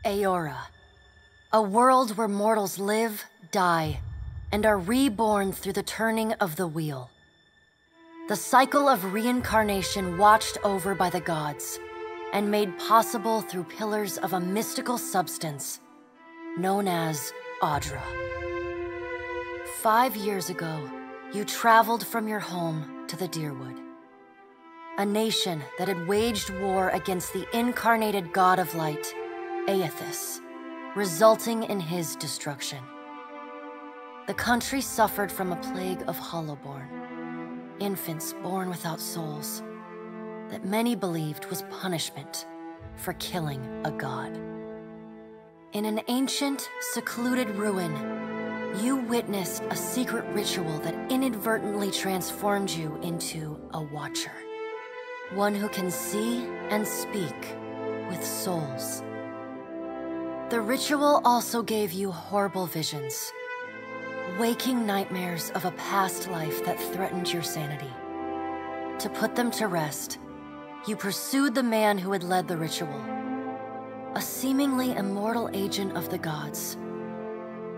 Eora, a world where mortals live, die, and are reborn through the turning of the wheel. The cycle of reincarnation watched over by the gods, and made possible through pillars of a mystical substance known as Audra. 5 years ago, you traveled from your home to the Deerwood, a nation that had waged war against the incarnated god of light, Eothas, resulting in his destruction. The country suffered from a plague of hollowborn, infants born without souls, that many believed was punishment for killing a god. In an ancient, secluded ruin, you witnessed a secret ritual that inadvertently transformed you into a watcher. One who can see and speak with souls. The ritual also gave you horrible visions, waking nightmares of a past life that threatened your sanity. To put them to rest, you pursued the man who had led the ritual, a seemingly immortal agent of the gods,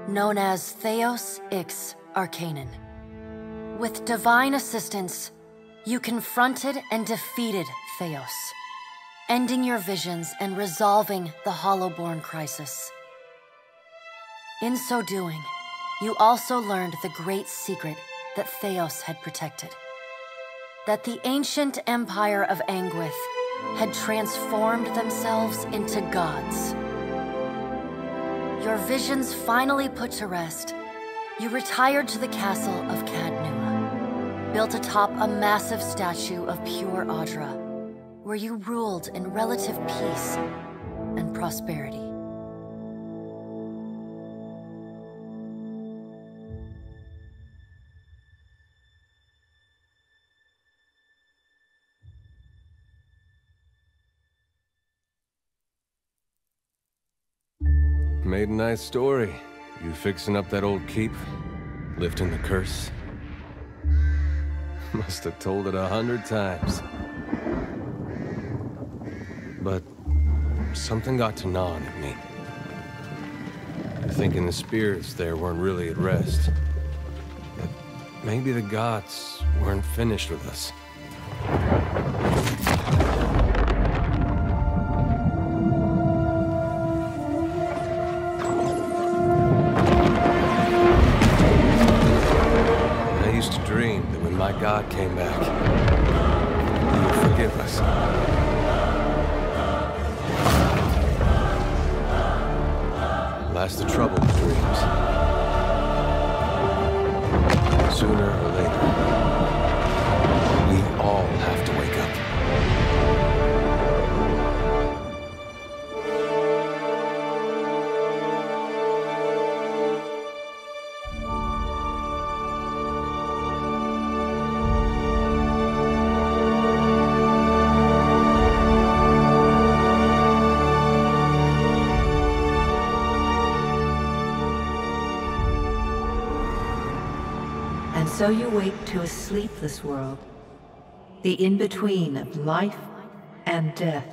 known as Theos Ix Arcanon. With divine assistance, you confronted and defeated Theos, ending your visions and resolving the Hollowborn crisis. In so doing, you also learned the great secret that Theos had protected. That the ancient empire of Anguith had transformed themselves into gods. Your visions finally put to rest, you retired to the castle of Caed Nua, built atop a massive statue of pure Audra, where you ruled in relative peace and prosperity. Made a nice story. You fixing up that old keep? Lifting the curse? Must have told it 100 times. But something got to gnawing at me. Thinking the spirits there weren't really at rest. That maybe the gods weren't finished with us. My God came back. He would forgive us. Last the trouble with dreams. Sooner or later, we all have to wake up. So you wake to a sleepless world, the in-between of life and death.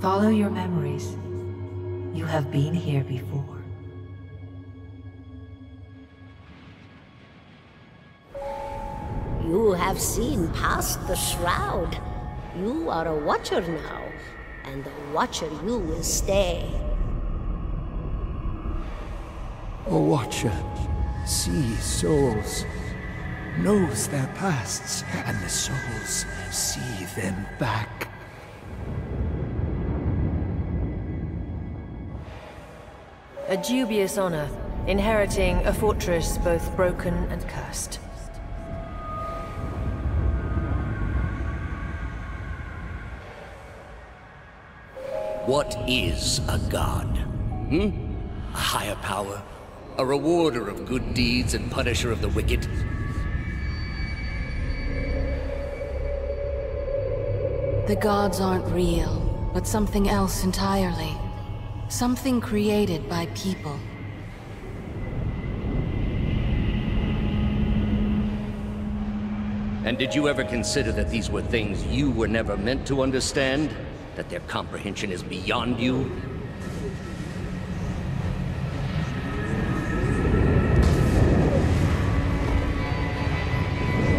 Follow your memories. You have been here before. You have seen past the shroud. You are a watcher now, and a watcher you will stay. A watcher sees souls, knows their pasts, and the souls see them back. A dubious honor, inheriting a fortress both broken and cursed. What is a god? A higher power? A rewarder of good deeds and punisher of the wicked? The gods aren't real, but something else entirely. Something created by people. And did you ever consider that these were things you were never meant to understand? That their comprehension is beyond you?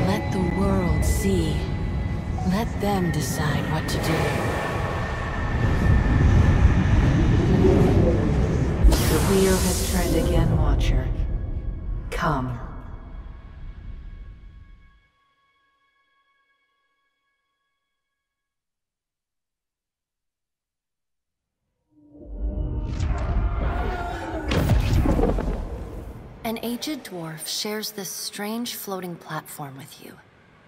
Let the world see. Let them decide what to do. The wheel has turned again, Watcher. Come. An aged dwarf shares this strange floating platform with you.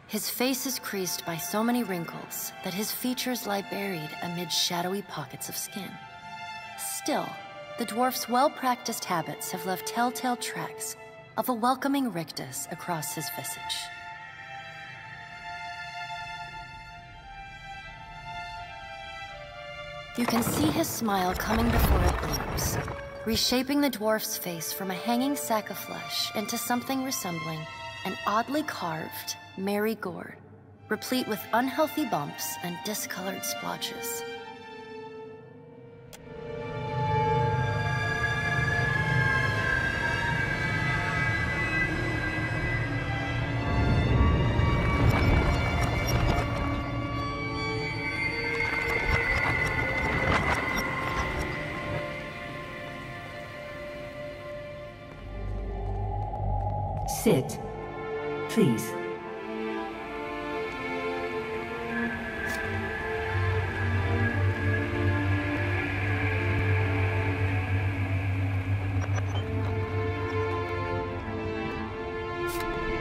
His face is creased by so many wrinkles that his features lie buried amid shadowy pockets of skin. Still, the dwarf's well-practiced habits have left telltale tracks of a welcoming rictus across his visage. You can see his smile coming before it blooms, reshaping the dwarf's face from a hanging sack of flesh into something resembling an oddly carved, merry gourd, replete with unhealthy bumps and discolored splotches. Sit, please.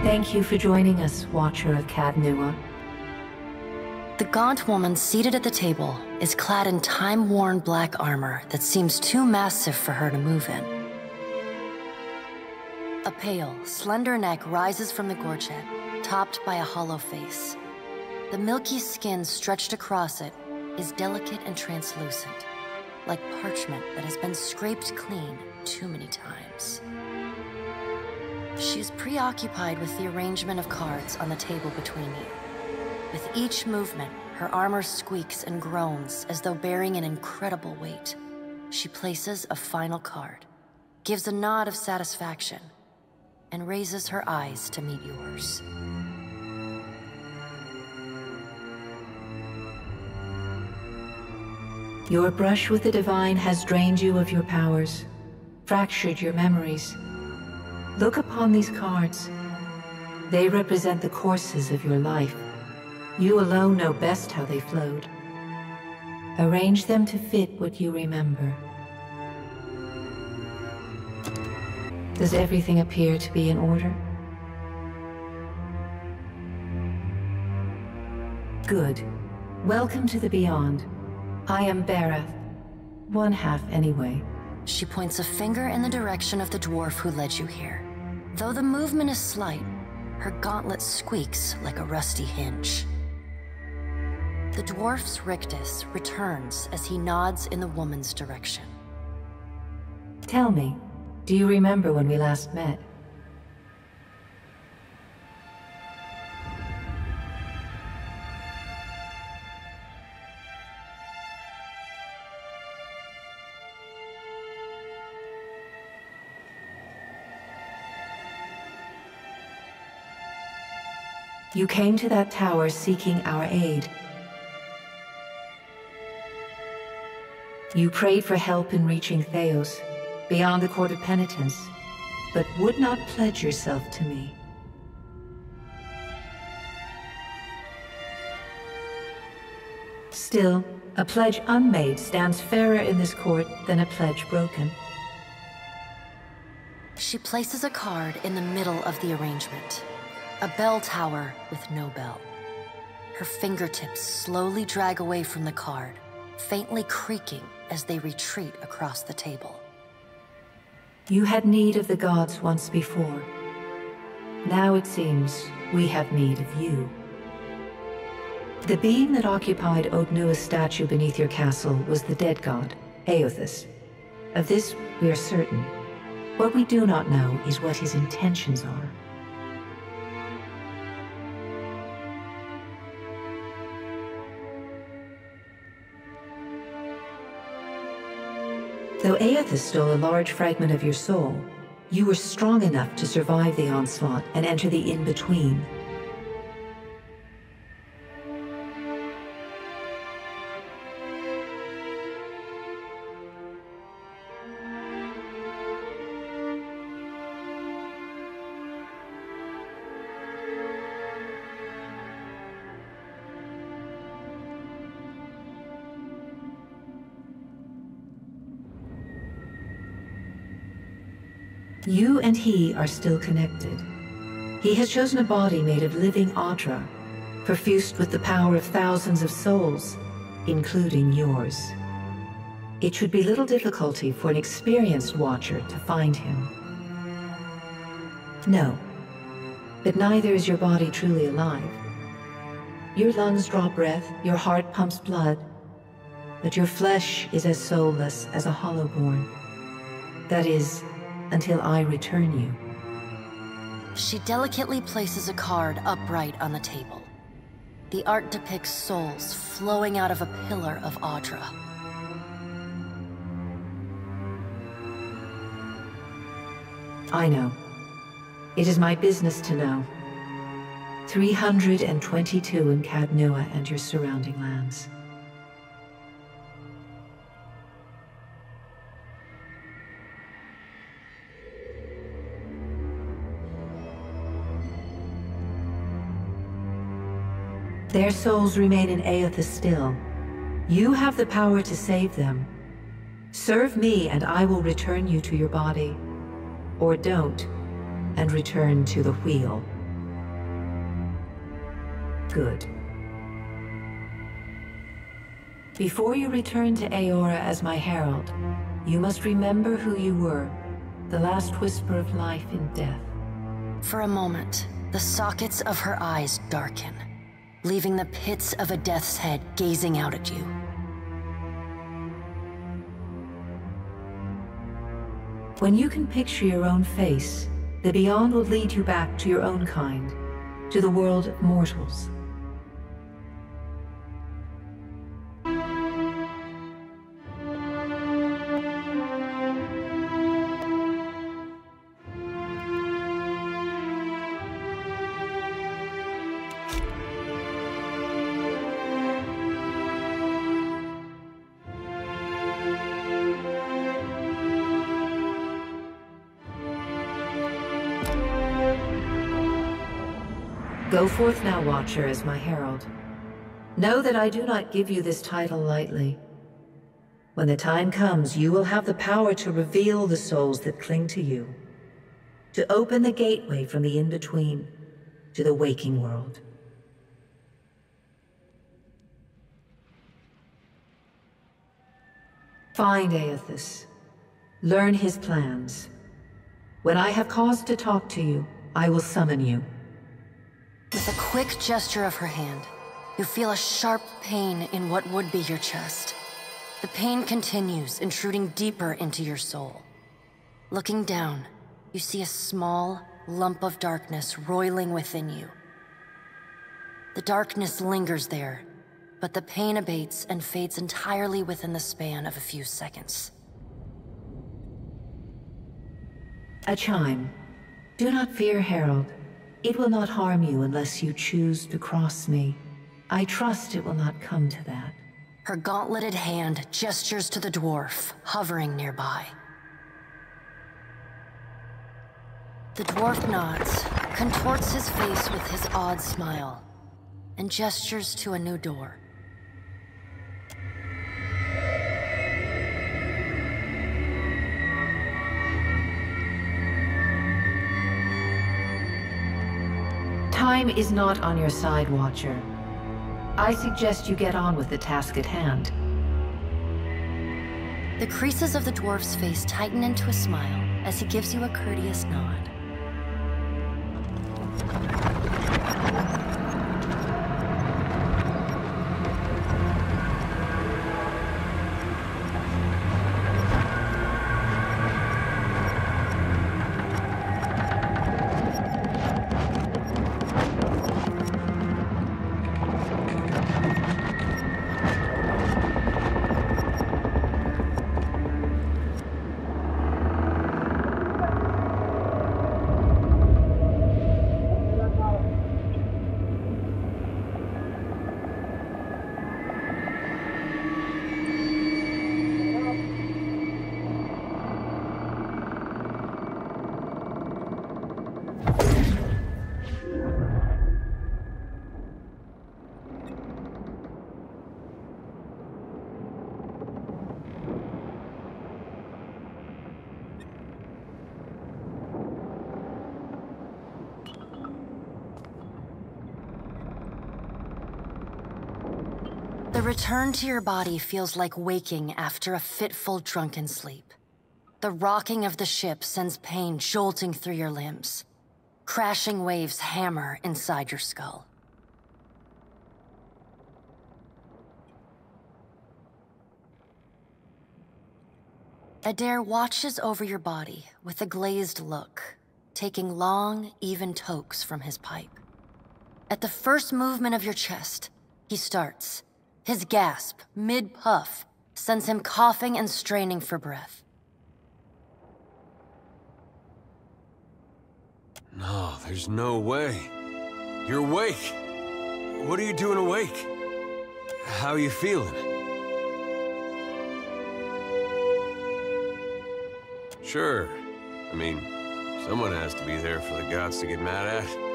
Thank you for joining us, Watcher of Caed Nua. The gaunt woman seated at the table is clad in time-worn black armor that seems too massive for her to move in. A pale, slender neck rises from the gorget, topped by a hollow face. The milky skin stretched across it is delicate and translucent, like parchment that has been scraped clean too many times. She is preoccupied with the arrangement of cards on the table between you. With each movement, her armor squeaks and groans as though bearing an incredible weight. She places a final card, gives a nod of satisfaction, and raises her eyes to meet yours. Your brush with the divine has drained you of your powers, fractured your memories. Look upon these cards. They represent the courses of your life. You alone know best how they flowed. Arrange them to fit what you remember. Does everything appear to be in order? Good. Welcome to the Beyond. I am Berath. One half, anyway. She points a finger in the direction of the dwarf who led you here. Though the movement is slight, her gauntlet squeaks like a rusty hinge. The dwarf's rictus returns as he nods in the woman's direction. Tell me, do you remember when we last met? You came to that tower seeking our aid. You prayed for help in reaching Theos, beyond the Court of Penitence, but would not pledge yourself to me. Still, a pledge unmade stands fairer in this court than a pledge broken. She places a card in the middle of the arrangement. A bell tower with no bell. Her fingertips slowly drag away from the card, faintly creaking as they retreat across the table. You had need of the gods once before. Now it seems we have need of you. The being that occupied Caed Nua's statue beneath your castle was the dead god, Eothas. Of this we are certain. What we do not know is what his intentions are. Though Eothas stole a large fragment of your soul, you were strong enough to survive the onslaught and enter the in-between. You and he are still connected. He has chosen a body made of living Audra, perfused with the power of thousands of souls, including yours. It should be little difficulty for an experienced watcher to find him. No, but neither is your body truly alive. Your lungs draw breath, your heart pumps blood, but your flesh is as soulless as a hollowborn. That is, until I return you. She delicately places a card upright on the table. The art depicts souls flowing out of a pillar of Audra. I know. It is my business to know. 322 in Caed Nua and your surrounding lands. Their souls remain in Eothas still. You have the power to save them. Serve me and I will return you to your body. Or don't, and return to the wheel. Good. Before you return to Eora as my herald, you must remember who you were, the last whisper of life in death. For a moment, the sockets of her eyes darken, leaving the pits of a death's head gazing out at you. When you can picture your own face, the Beyond will lead you back to your own kind, to the world of mortals. Go forth now, Watcher, as my herald. Know that I do not give you this title lightly. When the time comes, you will have the power to reveal the souls that cling to you, to open the gateway from the in-between to the waking world. Find Eothas. Learn his plans. When I have cause to talk to you, I will summon you. With a quick gesture of her hand, you feel a sharp pain in what would be your chest. The pain continues, intruding deeper into your soul. Looking down, you see a small lump of darkness roiling within you. The darkness lingers there, but the pain abates and fades entirely within the span of a few seconds. A chime. Do not fear, Herald. It will not harm you unless you choose to cross me. I trust it will not come to that. Her gauntleted hand gestures to the dwarf, hovering nearby. The dwarf nods, contorts his face with his odd smile, and gestures to a new door. Time is not on your side, Watcher. I suggest you get on with the task at hand. The creases of the dwarf's face tighten into a smile as he gives you a courteous nod. return to your body feels like waking after a fitful drunken sleep. The rocking of the ship sends pain jolting through your limbs. Crashing waves hammer inside your skull. Adair watches over your body with a glazed look, taking long, even tokes from his pipe. At the first movement of your chest, he starts. His gasp, mid-puff, sends him coughing and straining for breath. No, there's no way. You're awake. What are you doing awake? How are you feeling? Sure. I mean, someone has to be there for the gods to get mad at.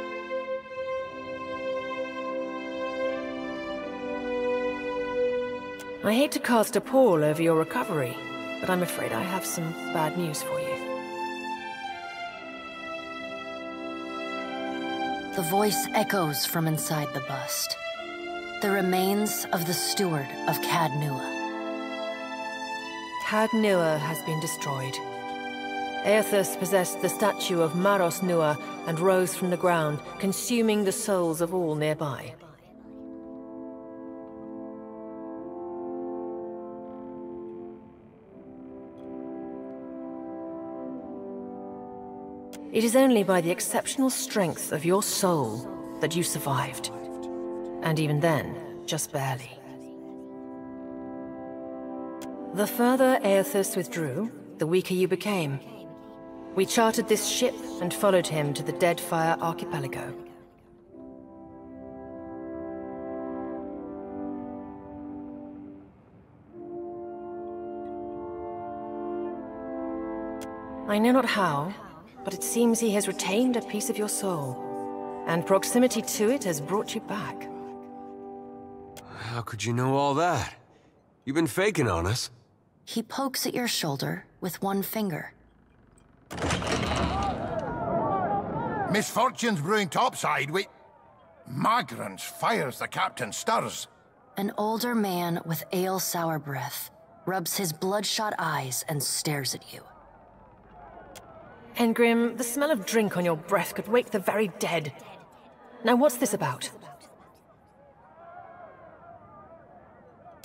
I hate to cast a pall over your recovery, but I'm afraid I have some bad news for you. The voice echoes from inside the bust. The remains of the steward of Caed Nua. Caed Nua has been destroyed. Eothas possessed the statue of Maros Nua and rose from the ground, consuming the souls of all nearby. It is only by the exceptional strength of your soul that you survived. And even then, just barely. The further Eothas withdrew, the weaker you became. We chartered this ship and followed him to the Deadfire archipelago. I know not how, but it seems he has retained a piece of your soul, and proximity to it has brought you back. How could you know all that? You've been faking on us. He pokes at your shoulder with one finger. Misfortune's brewing topside. Magrants fires the captain stirs. An older man with ale-sour breath rubs his bloodshot eyes and stares at you. Engrim, the smell of drink on your breath could wake the very dead. Now what's this about?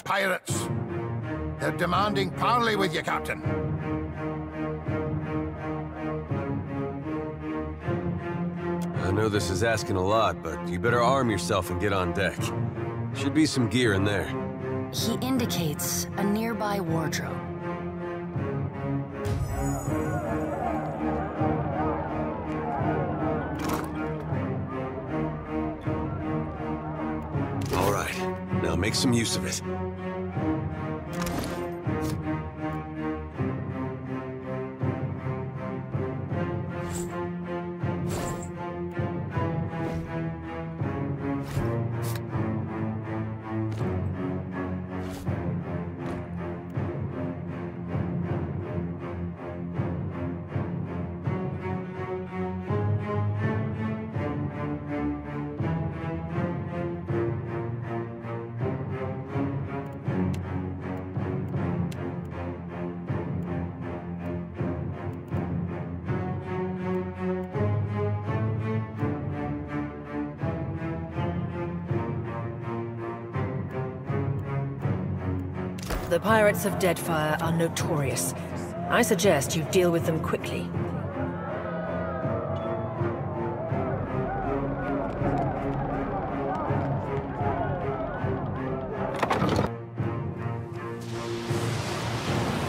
Pirates. They're demanding parley with you, Captain. I know this is asking a lot, but you better arm yourself and get on deck. Should be some gear in there. He indicates a nearby wardrobe. All right, now make some use of it. The pirates of Deadfire are notorious. I suggest you deal with them quickly.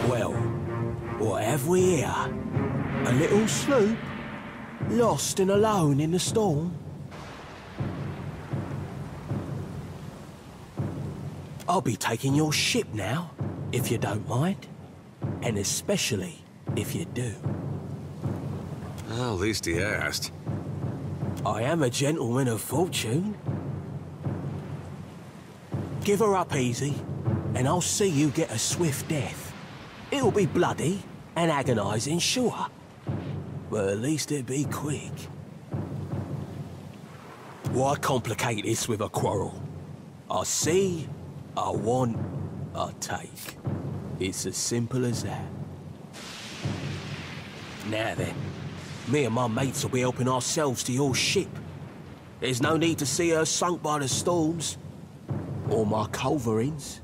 Well, what have we here? A little sloop? Lost and alone in the storm? I'll be taking your ship now, if you don't mind. And especially if you do. Well, at least he asked. I am a gentleman of fortune. Give her up easy, and I'll see you get a swift death. It'll be bloody and agonizing, sure. But at least it'll be quick. Why complicate this with a quarrel? I see, I want, I take. It's as simple as that. Now then, me and my mates will be helping ourselves to your ship. There's no need to see her sunk by the storms. Or my culverins.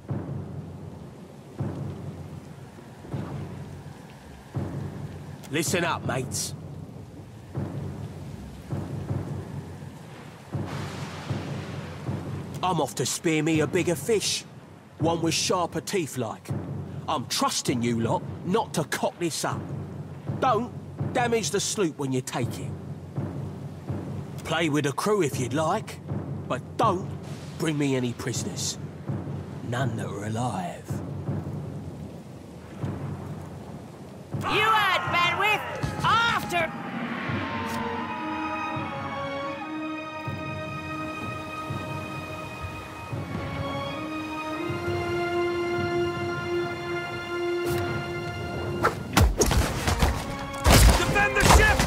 Listen up, mates. I'm off to spear me a bigger fish. One with sharper teeth like. I'm trusting you lot not to cock this up. Don't damage the sloop when you take it. Play with the crew if you'd like, but don't bring me any prisoners. None that are alive. You had bandwidth after... Defend the ship!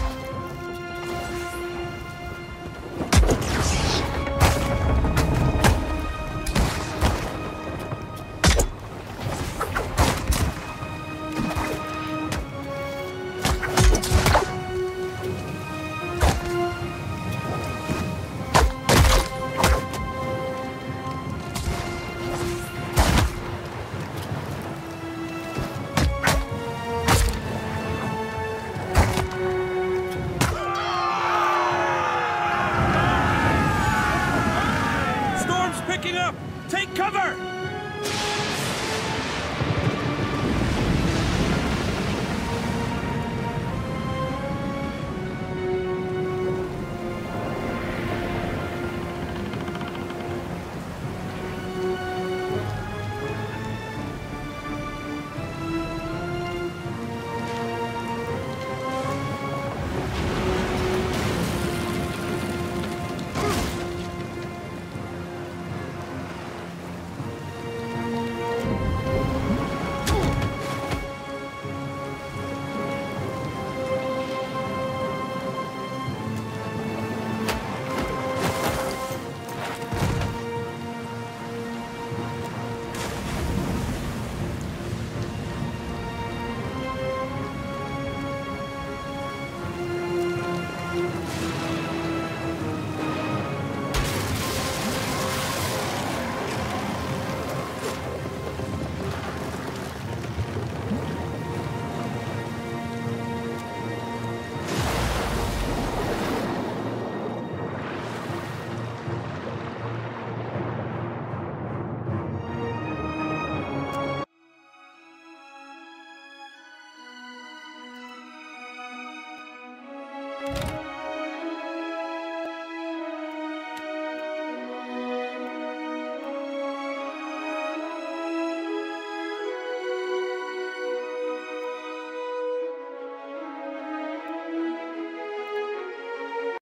Take cover!